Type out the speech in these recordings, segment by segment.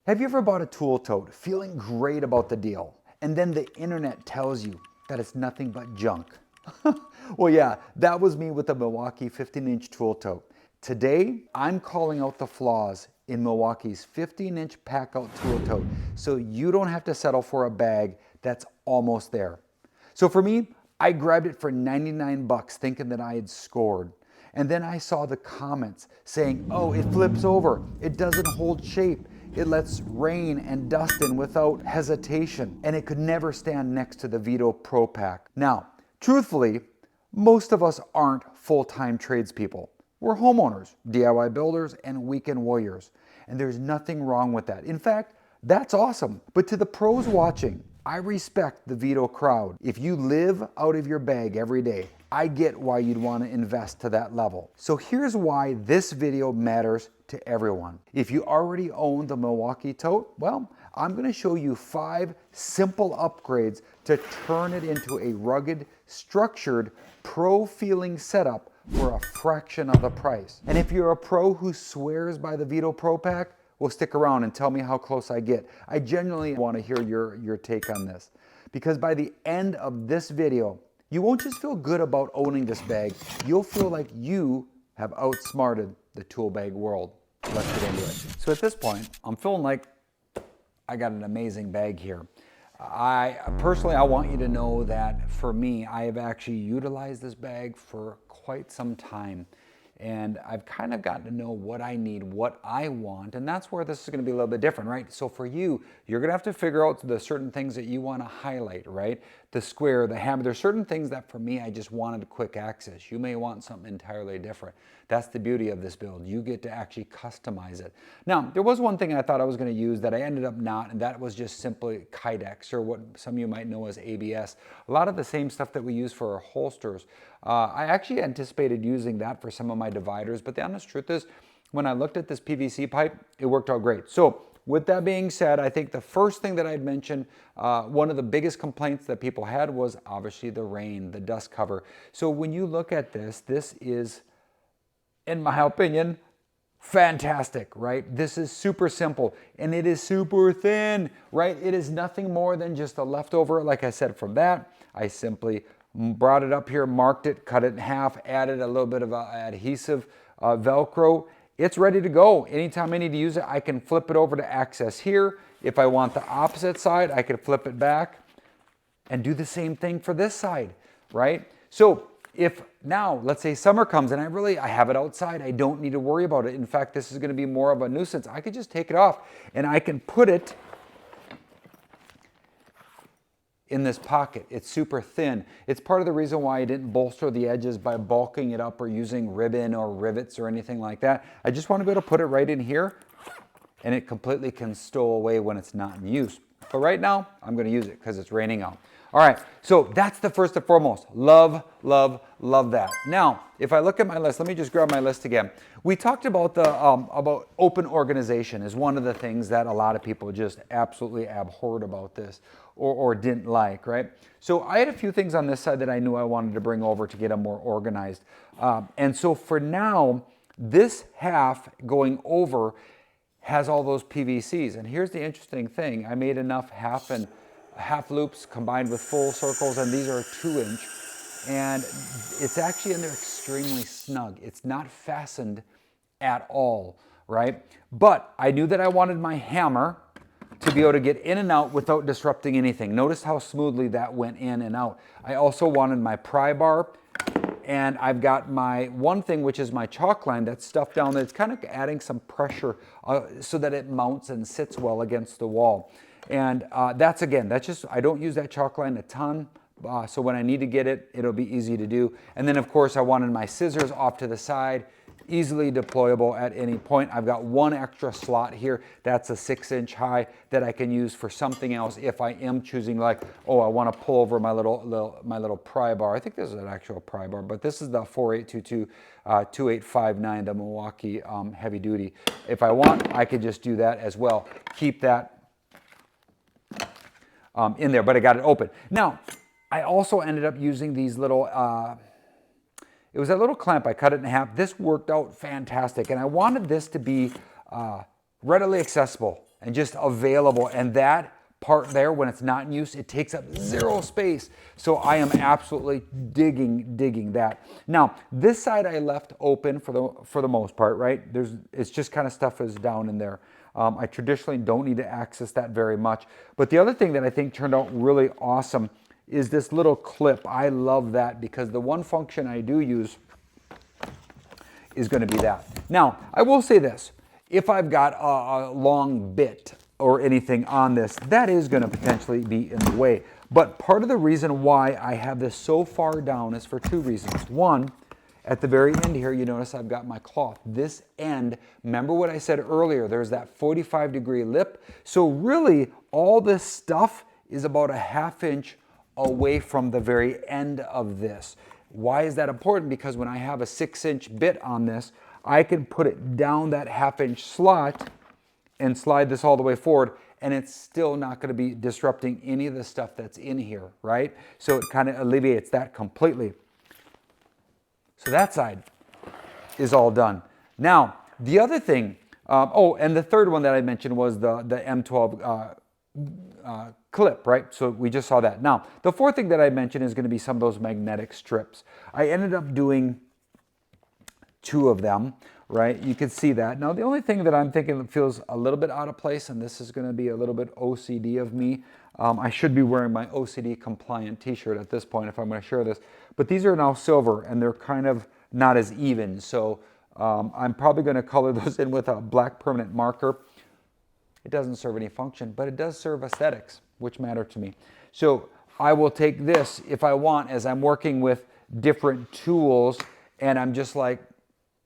Have you ever bought a tool tote feeling great about the deal, and then the internet tells you that it's nothing but junk? Well, yeah, that was me with the Milwaukee 15-inch tool tote. Today, I'm calling out the flaws in Milwaukee's 15-inch PACKOUT Tool Tote so you don't have to settle for a bag that's almost there. So for me, I grabbed it for 99 bucks thinking that I had scored. And then I saw the comments saying, oh, it flips over, it doesn't hold shape, it lets rain and dust in without hesitation, and it could never stand next to the Veto Pro Pac. Now, truthfully, most of us aren't full-time tradespeople. We're homeowners, DIY builders, and weekend warriors. And there's nothing wrong with that. In fact, that's awesome. But to the pros watching, I respect the Veto crowd. If you live out of your bag every day, I get why you'd want to invest to that level. So here's why this video matters to everyone. If you already own the Milwaukee tote, well, I'm going to show you 5 simple upgrades to turn it into a rugged, structured, pro-feeling setup for a fraction of the price. And if you're a pro who swears by the Veto Pro Pac, well, stick around and tell me how close I get. I genuinely want to hear your take on this, because by the end of this video, you won't just feel good about owning this bag, you'll feel like you have outsmarted the tool bag world. Let's get into it. So at this point, I'm feeling like I got an amazing bag here. I want you to know that for me, I have actually utilized this bag for quite some time. And I've kind of gotten to know what I need, what I want, and that's where this is going to be a little bit different, right? So for you, you're going to have to figure out the certain things that you want to highlight, right? The square, the hammer. There's certain things that for me, I just wanted quick access. You may want something entirely different. That's the beauty of this build. You get to actually customize it. Now, there was one thing I thought I was going to use that I ended up not, and that was just simply Kydex, or what some of you might know as ABS. A lot of the same stuff that we use for our holsters. I actually anticipated using that for some of my dividers, but the honest truth is, when I looked at this PVC pipe, it worked out great. So with that being said, I think the first thing that I'd mention, one of the biggest complaints that people had was obviously the rain, the dust cover. So when you look at this, this is, in my opinion, fantastic, right? This is super simple, and it is super thin, right? It is nothing more than just a leftover, like I said, from that. I simply brought it up here, marked it, cut it in half, added a little bit of adhesive Velcro. It's ready to go. Anytime I need to use it, I can flip it over to access here. If I want the opposite side, I can flip it back and do the same thing for this side, right? So if now, let's say summer comes and I have it outside, I don't need to worry about it. In fact, this is going to be more of a nuisance. I could just take it off and I can put it in this pocket. It's super thin. It's part of the reason why I didn't bolster the edges by bulking it up or using ribbon or rivets or anything like that. I just want to be able to put it right in here, and it completely can stow away when it's not in use. But right now, I'm going to use it because it's raining out. All right, so that's the first and foremost. Love, love, love that. Now, if I look at my list, let me just grab my list again. We talked about the about open organization is one of the things that a lot of people just absolutely abhorred about this or didn't like, right? So I had a few things on this side that I knew I wanted to bring over to get them more organized. And so for now, this half going over has all those PVCs. And here's the interesting thing. I made enough half loops combined with full circles, and these are 2-inch, and it's actually in there extremely snug. It's not fastened at all, right? But I knew that I wanted my hammer to be able to get in and out without disrupting anything. Notice how smoothly that went in and out. I also wanted my pry bar, and I've got my one thing, which is my chalk line that's stuffed down there. It's kind of adding some pressure so that it mounts and sits well against the wall. And that's just, I don't use that chalk line a ton, so when I need to get it, it'll be easy to do. And then of course I wanted my scissors off to the side, easily deployable at any point. I've got one extra slot here, that's a 6-inch high that I can use for something else if I am choosing, like, oh, I want to pull over my little pry bar. I think this is an actual pry bar, but this is the 4822 2859, the Milwaukee heavy duty. If I want, I could just do that as well. Keep that in there, but I got it open. Now, I also ended up using these little, it was a little clamp. I cut it in half. This worked out fantastic, and I wanted this to be readily accessible. and just available. And that part there, when it's not in use, it takes up zero space. So I am absolutely digging that. Now, this side I left open for the most part, right? It's just kind of stuff is down in there. I traditionally don't need to access that very much. But the other thing that I think turned out really awesome is this little clip. I love that because the one function I do use is going to be that. Now, I will say this. If I've got a long bit or anything on this, that is going to potentially be in the way. But part of the reason why I have this so far down is for two reasons. One, at the very end here, you notice I've got my cloth. This end, remember what I said earlier, there's that 45-degree lip. So really, all this stuff is about a ½ inch away from the very end of this. Why is that important? Because when I have a 6-inch bit on this, I can put it down that ½ inch slot and slide this all the way forward, and it's still not going to be disrupting any of the stuff that's in here, right? So it kind of alleviates that completely. So that side is all done. Now, the other thing, oh, and the third one that I mentioned was the M12 clip, right? So we just saw that. Now, the fourth thing that I mentioned is going to be some of those magnetic strips. I ended up doing 2 of them, right? You can see that. Now, the only thing that I'm thinking that feels a little bit out of place, and this is going to be a little bit OCD of me, I should be wearing my OCD compliant t-shirt at this point if I'm going to share this, but these are now silver and they're kind of not as even. So I'm probably going to color those in with a black permanent marker. It doesn't serve any function, but it does serve aesthetics, which matter to me. So I will take this if I want, as I'm working with different tools, and I'm just like,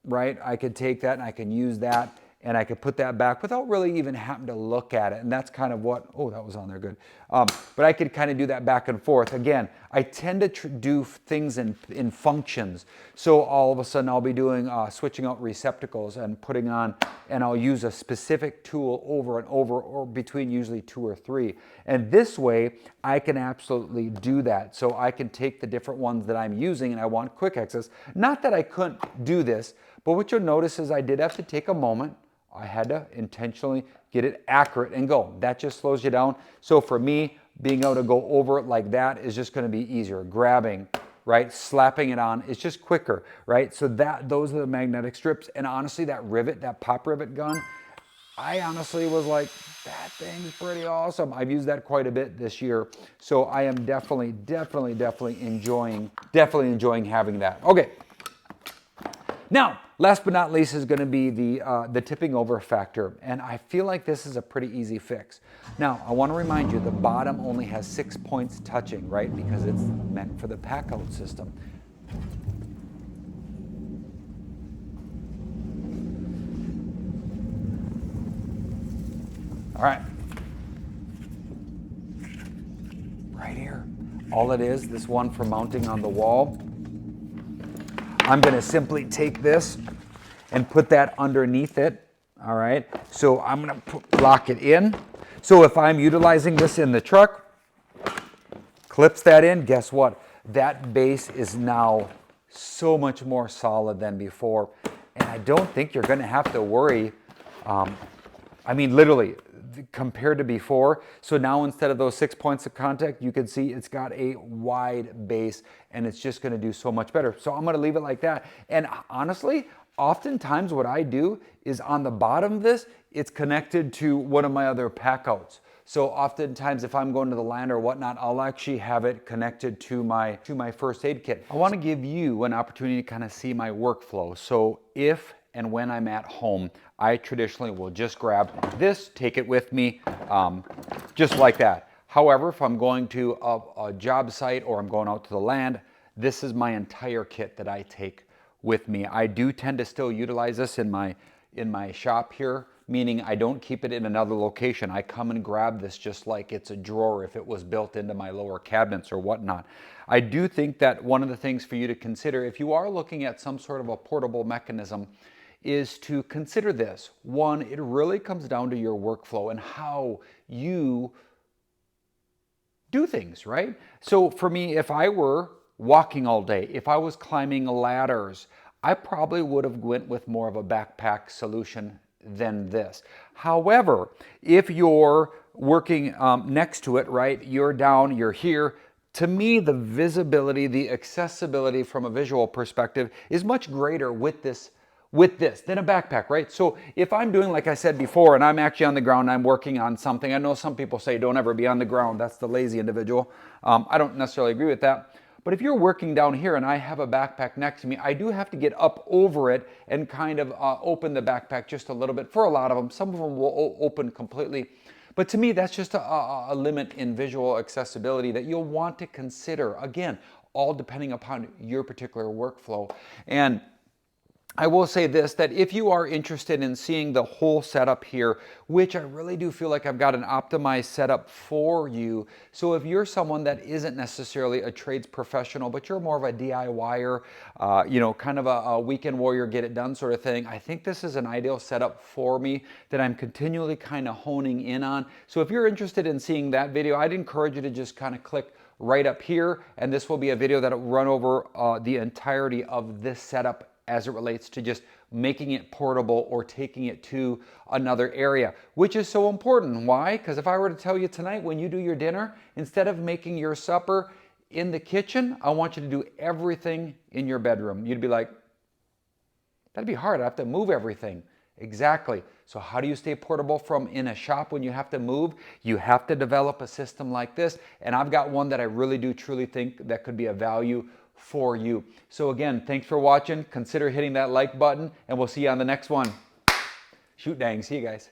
right, I could take that and I can use that and I could put that back without really even having to look at it. And that's kind of what, oh, that was on there, good. But I could kind of do that back and forth. Again, I tend to do things in functions. So all of a sudden I'll be doing switching out receptacles and putting on, and I'll use a specific tool over and over, or between usually 2 or 3. And this way I can absolutely do that. So I can take the different ones that I'm using and I want quick access. Not that I couldn't do this, but what you'll notice is I did have to take a moment. I had to intentionally get it accurate and go. That just slows you down. So for me, being able to go over it like that is just going to be easier. Grabbing, right? Slapping it on, it's just quicker, right? So those are the magnetic strips. And honestly, that rivet, that pop rivet gun, I honestly was like, that thing's pretty awesome. I've used that quite a bit this year. So I am definitely enjoying having that. Okay. Now, last but not least is going to be the tipping over factor, and I feel like this is a pretty easy fix. Now, I want to remind you the bottom only has 6 points touching, right, because it's meant for the PACKOUT system. All right. Right here. All it is, this one for mounting on the wall. I'm going to simply take this and put that underneath it, all right? So I'm going to lock it in. So if I'm utilizing this in the truck, clips that in, guess what? That base is now so much more solid than before. And I don't think you're going to have to worry, I mean, literally, compared to before. So now instead of those 6 points of contact, you can see it's got a wide base and it's just going to do so much better. So I'm going to leave it like that. And honestly, oftentimes what I do is on the bottom of this, it's connected to one of my other packouts. So oftentimes if I'm going to the land or whatnot, I'll actually have it connected to my first aid kit. I want to give you an opportunity to kind of see my workflow. So if and when I'm at home, I traditionally will just grab this, take it with me, just like that. However, if I'm going to a job site or I'm going out to the land, this is my entire kit that I take with me. I do tend to still utilize this in my shop here, meaning I don't keep it in another location. I come and grab this just like it's a drawer if it was built into my lower cabinets or whatnot. I do think that one of the things for you to consider if you are looking at some sort of a portable mechanism is to consider this. One, it really comes down to your workflow and how you do things, right? So for me, if I were walking all day, if I was climbing ladders, I probably would have went with more of a backpack solution than this. However, if you're working next to it, right, you're down, you're here, to me, the visibility, the accessibility from a visual perspective is much greater with this than a backpack, right? So if I'm doing, like I said before, and I'm actually on the ground, I'm working on something. I know some people say don't ever be on the ground. That's the lazy individual. I don't necessarily agree with that. But if you're working down here and I have a backpack next to me, I do have to get up over it and kind of open the backpack just a little bit for a lot of them. Some of them will open completely. But to me, that's just a limit in visual accessibility that you'll want to consider. Again, all depending upon your particular workflow. And I will say this, that if you are interested in seeing the whole setup here, which I really do feel like I've got an optimized setup for you. So if you're someone that isn't necessarily a trades professional, but you're more of a DIYer, you know, kind of a weekend warrior, get it done sort of thing, I think this is an ideal setup for me that I'm continually kind of honing in on. So if you're interested in seeing that video, I'd encourage you to just kind of click right up here, and this will be a video that will run over the entirety of this setup as it relates to just making it portable or taking it to another area, which is so important. Why? Because if I were to tell you tonight when you do your dinner, instead of making your supper in the kitchen, I want you to do everything in your bedroom. You'd be like, that'd be hard. I have to move everything. Exactly. So how do you stay portable from in a shop when you have to move? You have to develop a system like this. And I've got one that I really do truly think that could be a value for you. So again, thanks for watching. Consider hitting that like button, and we'll see you on the next one. Shoot dang. See you guys.